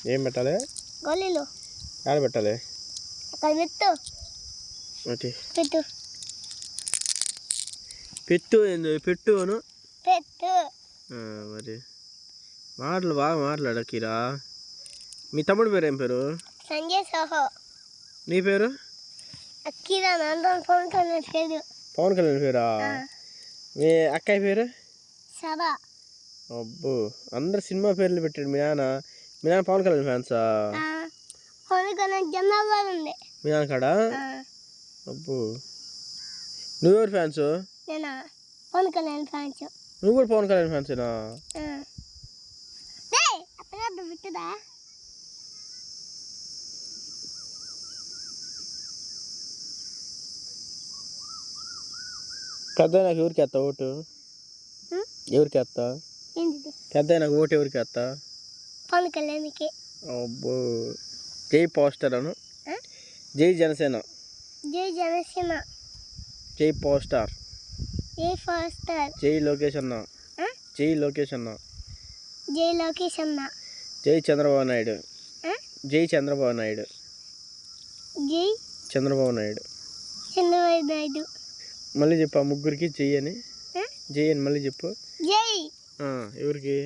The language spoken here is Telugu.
ఏం పెట్టాలి? గోళీలు ఆడ పెట్టాలి. అక్కడ పెట్టు. ఓకే పెట్టు పెట్టు ఏంది పెట్టును పెట్టు. మరి మాటలు బాగా మాట్లాడు కిరా. మీ తమ్ముడు పేరు ఏం పేరు? సంజయ్ సోహో. నీ పేరు? అక్కిరా. నందన్ పవన్ కళ్యాణ్ పేరు. పవన్ కళ్యాణ్ పేరా? మీ అక్కయ్య పేరు? సభా. అబ్బో అందరు సినిమా పేర్లు పెట్టాడు మీ నాన్న. మీ నాన్న పవన్ కళ్యాణ్ ఫ్యాన్సా? పవన్ కళ్యాణ్ జెండా ఉంది మీ నాన్న కాడా? అబ్బో నువ్వెవరు ఫ్యాన్స్? నేనా పవన్ కళ్యాణ్ ఫ్యాన్స్. నువ్వు కూడా పవన్ కళ్యాణ్ ఫ్యాన్సేనా? అత్తగారు పెట్టదా? పెద్ద నాకు ఎవరికి వేస్తా ఓటు? ఎవరికి వేస్తా? పెద్ద నాకు ఓటు ఎవరికి వేస్తా? పవన్ కళ్యాణ్కి. అబ్బో జై పవర్ స్టార్ అను. జై జనసేన. జై జనసేన. జై పవర్ స్టార్. జై పవర్ స్టార్. జై లోకేష్ అన్న. జై లోకేష్ అన్న. జై లోకేష్ అన్న. జై చంద్రబాబు నాయుడు. జై చంద్రబాబు నాయుడు. జై చంద్రబాబు నాయుడు. చంద్రబాబు నాయుడు. మళ్ళీ చెప్పు ఆ ముగ్గురికి జై అని. జై అని మళ్ళీ చెప్పు. జై. ఎవరికి?